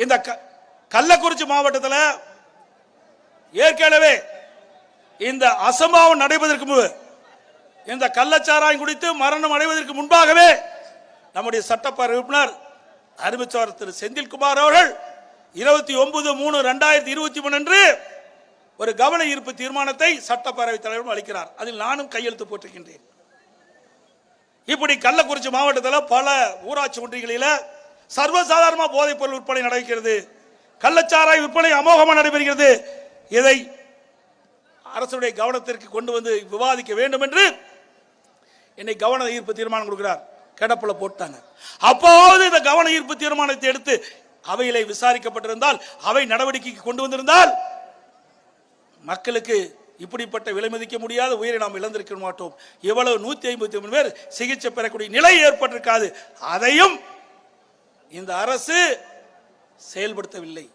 இந்த கள்ளக்குறிச்சி மாவட்டத்தில் ஏற்கனவே இந்த அசம்பாவம் நடைபெறுவதற்கு முன்பு, இந்த கள்ளச்சாராயம் குடித்து மரணம் அடைவதற்கு முன்பாகவே நம்முடைய சட்டப்பேரவை உறுப்பினர் அறிவிச்சவர் திரு செந்தில்குமார் அவர்கள் 29/3/2023 அன்று ஒரு கவன ஈர்ப்பு தீர்மானத்தை சட்டப்பேரவை தலைவரும் அளிக்கிறார். அதில் நானும் கையெழுத்து போட்டிருக்கின்றேன். இப்படி கள்ளக்குறிச்சி மாவட்டத்தில் பல ஊராட்சி ஒன்றியங்களில் சர்வசாதாரணமாக போதைப் பொருள் விற்பனை நடக்கிறது, கள்ளச்சாராய விற்பனை அமோகமாக நடைபெறுகிறது. இதை அரசுடைய கவனத்திற்கு கொண்டு வந்து விவாதிக்க வேண்டும் என்று என்னை கவன ஈர்ப்பு தீர்மானம் கொடுக்கிறார். கிடப்புல போட்டாங்க. அப்போது இந்த கவன ஈர்ப்பு தீர்மானத்தை எடுத்து அவையிலே விசாரிக்கப்பட்டிருந்தால், அவை நடவடிக்கைக்கு கொண்டு வந்திருந்தால், மக்களுக்கு இப்படிப்பட்ட விலை மதிக்க முடியாத உயிரை நாம் இழந்திருக்க மாட்டோம். எவ்வளவு 153 பேர் சிகிச்சை பெறக்கூடிய நிலை ஏற்பட்டிருக்காது. அதையும் இந்த அரசு செயல்படுத்தவில்லை.